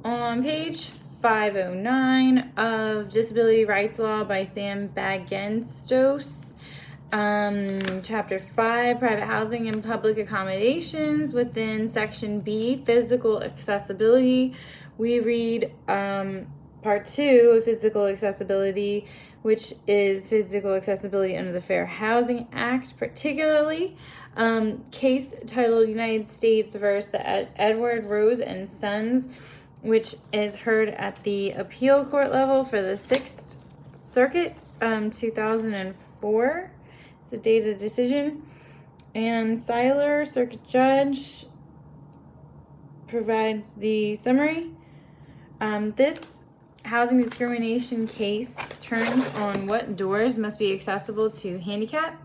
On page 509 of Disability Rights Law by Sam Bagenstos, Chapter 5, Private Housing and Public Accommodations, within Section B, Physical Accessibility, we read Part 2 of Physical Accessibility, which is physical accessibility under the Fair Housing Act, particularly case titled United States versus the Edward Rose and Sons, which is heard at the appeal court level for the 6th Circuit, 2004. It's the date of the decision. And Seiler, circuit judge, provides the summary. This housing discrimination case turns on what doors must be accessible to handicap.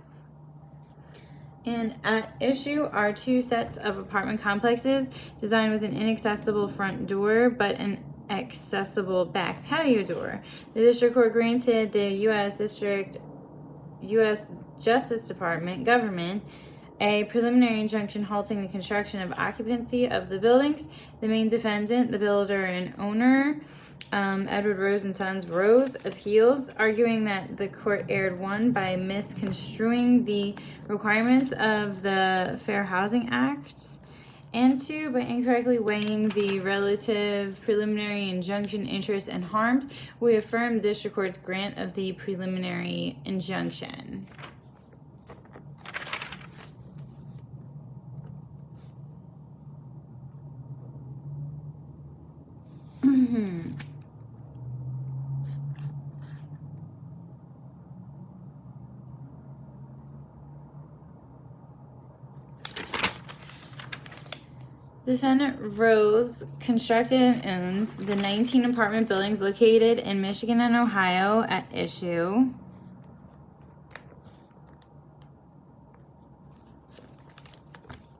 And at issue are 2 sets of apartment complexes designed with an inaccessible front door but an accessible back patio door. The district court granted the U.S. Justice Department government a preliminary injunction halting the construction of occupancy of the buildings. The main defendant, the builder and owner, Edward Rose and Sons Rose, appeals, arguing that the court erred, 1, by misconstruing the requirements of the Fair Housing Act, and 2, by incorrectly weighing the relative preliminary injunction interests and harms. We affirm the district court's grant of the preliminary injunction. Defendant Rose constructed and owns the 19 apartment buildings located in Michigan and Ohio at issue.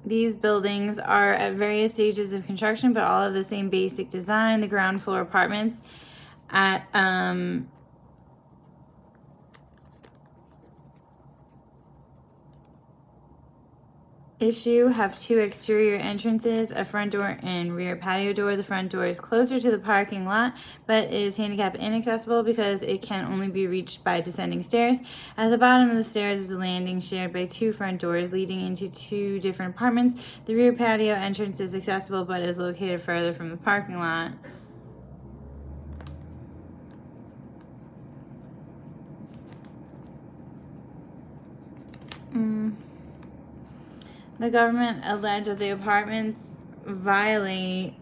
These buildings are at various stages of construction, but all of the same basic design. The ground floor apartments at issue have 2 exterior entrances, a front door and rear patio door. The front door is closer to the parking lot, but is handicap inaccessible because it can only be reached by descending stairs. At the bottom of the stairs is a landing shared by 2 front doors leading into 2 different apartments. The rear patio entrance is accessible but is located further from the parking lot. The government alleged that the apartments violated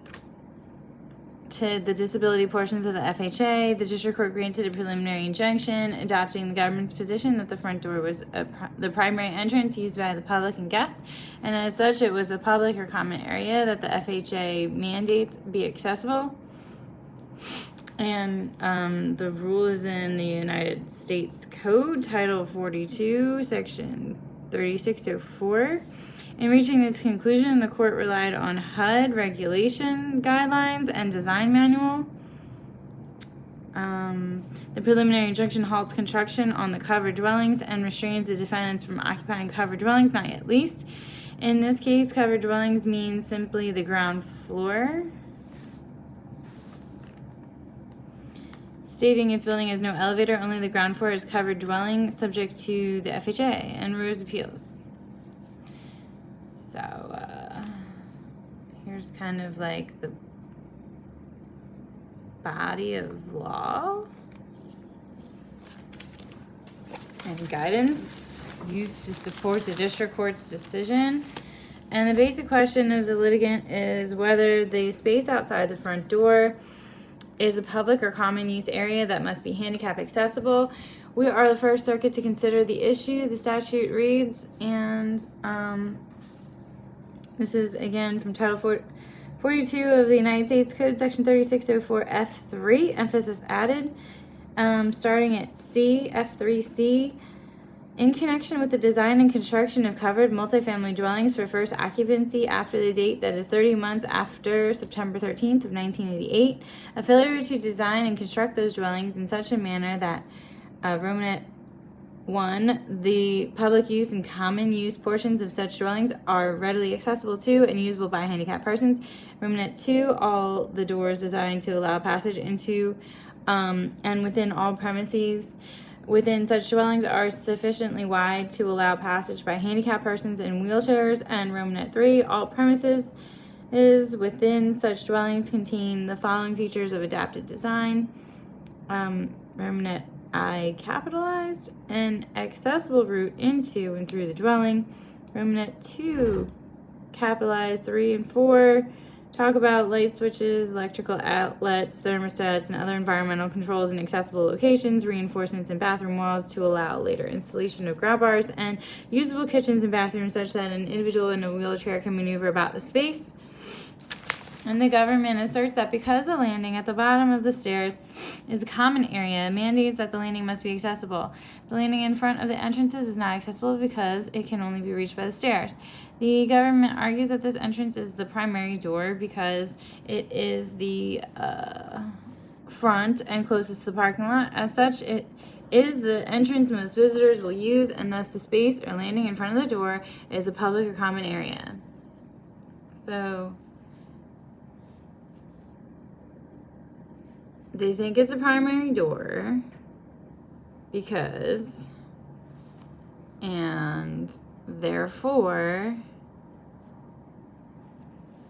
the disability portions of the FHA. The district court granted a preliminary injunction, adopting the government's position that the front door was the primary entrance used by the public and guests, and as such it was a public or common area that the FHA mandates be accessible. And the rule is in the United States Code, Title 42, Section 3604. In reaching this conclusion, the court relied on HUD regulation guidelines and design manual. The preliminary injunction halts construction on the covered dwellings and restrains the defendants from occupying covered dwellings, not yet leased. In this case, covered dwellings means simply the ground floor. Stating if building has no elevator, only the ground floor is covered dwelling, subject to the FHA and Rose appeals. So, here's kind of like the body of law and guidance used to support the district court's decision. And the basic question of the litigant is whether the space outside the front door is a public or common use area that must be handicap accessible. We are the First Circuit to consider the issue. The statute reads, and this is again from Title 42 of the United States Code, Section 3604 F3, emphasis added, starting at C, F3C. In connection with the design and construction of covered multifamily dwellings for first occupancy after the date that is 30 months after September 13th of 1988, a failure to design and construct those dwellings in such a manner that Romanet 1. The public use and common use portions of such dwellings are readily accessible to and usable by handicapped persons. Ruminant 2. All the doors designed to allow passage into and within all premises within such dwellings are sufficiently wide to allow passage by handicapped persons in wheelchairs. And Ruminant 3. All premises within such dwellings contain the following features of adapted design. Ruminant I capitalized, an accessible route into and through the dwelling. Ruminant 2 capitalized. 3 and 4 talk about light switches, electrical outlets, thermostats, and other environmental controls in accessible locations, reinforcements in bathroom walls to allow later installation of grab bars, and usable kitchens and bathrooms such that an individual in a wheelchair can maneuver about the space. And the government asserts that because the landing at the bottom of the stairs is a common area, mandates that the landing must be accessible. The landing in front of the entrances is not accessible because it can only be reached by the stairs. The government argues that this entrance is the primary door because it is the front and closest to the parking lot. As such, it is the entrance most visitors will use, and thus the space or landing in front of the door is a public or common area. So they think it's a primary door because, and therefore,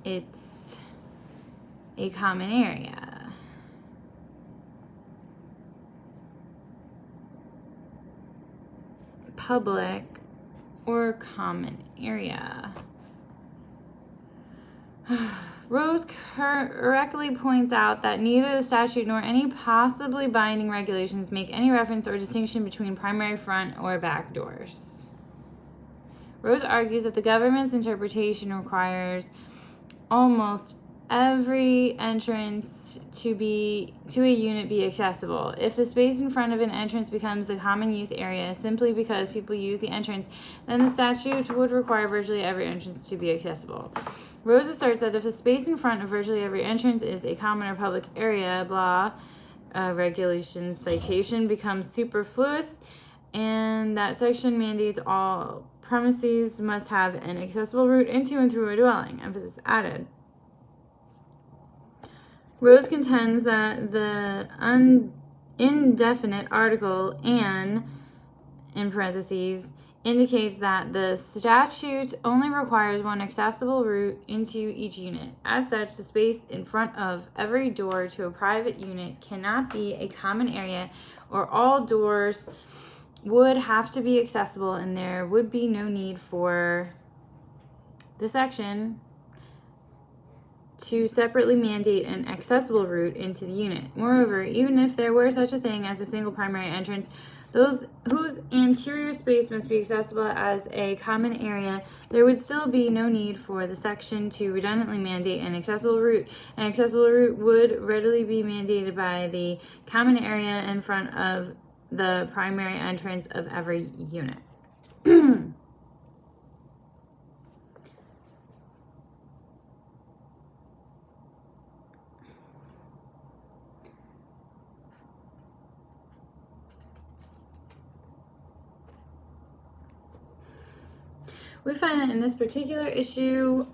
it's a common area. Public or common area. Rose correctly points out that neither the statute nor any possibly binding regulations make any reference or distinction between primary front or back doors. Rose argues that the government's interpretation requires almost every entrance to a unit be accessible. If the space in front of an entrance becomes the common use area simply because people use the entrance, then the statute would require virtually every entrance to be accessible. Rose asserts that if the space in front of virtually every entrance is a common or public area, regulation citation becomes superfluous, and that section mandates all premises must have an accessible route into and through a dwelling. Emphasis added. Rose contends that the indefinite article "an" in parentheses indicates that the statute only requires one accessible route into each unit. As such, the space in front of every door to a private unit cannot be a common area, or all doors would have to be accessible, and there would be no need for the section to separately mandate an accessible route into the unit. Moreover, even if there were such a thing as a single primary entrance, those whose anterior space must be accessible as a common area, there would still be no need for the section to redundantly mandate an accessible route. An accessible route would readily be mandated by the common area in front of the primary entrance of every unit. We find that in this particular issue,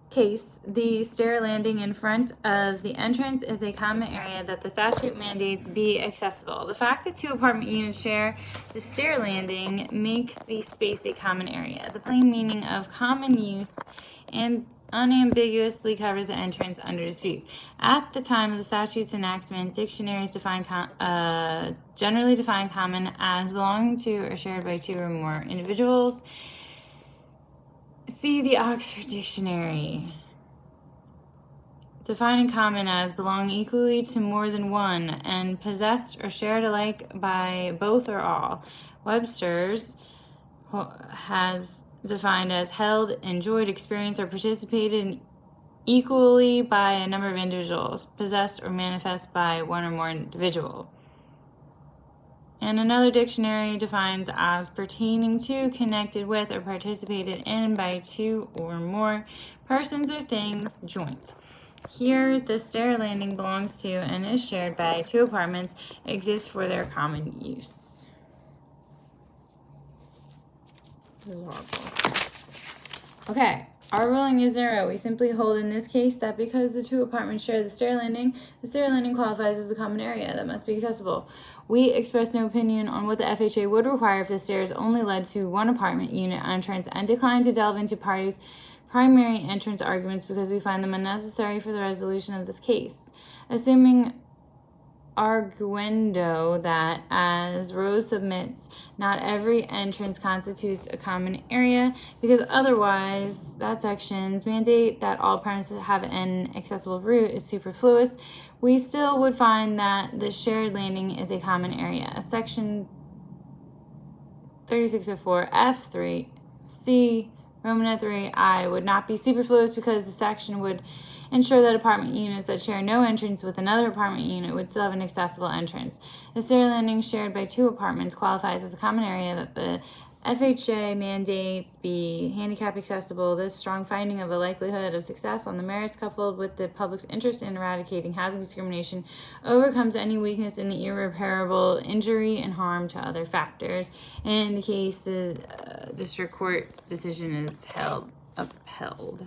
case, the stair landing in front of the entrance is a common area that the statute mandates be accessible. The fact that two apartment units share the stair landing makes the space a common area. The plain meaning of common use and unambiguously covers the entrance under dispute. At the time of the statute's enactment, dictionaries generally define common as belonging to or shared by two or more individuals. See the Oxford Dictionary. Defining common as belonging equally to more than one and possessed or shared alike by both or all. Webster's has defined as held, enjoyed, experienced, or participated in equally by a number of individuals, possessed or manifest by one or more individual. And another dictionary defines as pertaining to, connected with, or participated in by two or more persons or things, joint. Here, the stair landing belongs to and is shared by 2 apartments, exists for their common use. This is horrible. Okay, our ruling is 0. We simply hold in this case that because the 2 apartments share the stair landing qualifies as a common area that must be accessible. We express no opinion on what the FHA would require if the stairs only led to 1 apartment unit entrance and decline to delve into parties' primary entrance arguments because we find them unnecessary for the resolution of this case. Assuming arguendo that, as Rose submits, not every entrance constitutes a common area because otherwise that section's mandate that all premises have an accessible route is superfluous, we still would find that the shared landing is a common area. Section 3604 F3C Romanet 3I would not be superfluous because the section would ensure that apartment units that share no entrance with another apartment unit would still have an accessible entrance. The stair landing shared by 2 apartments qualifies as a common area that the FHA mandates be handicap accessible. This strong finding of a likelihood of success on the merits, coupled with the public's interest in eradicating housing discrimination, overcomes any weakness in the irreparable injury and harm to other factors. In the case, the district court's decision is upheld.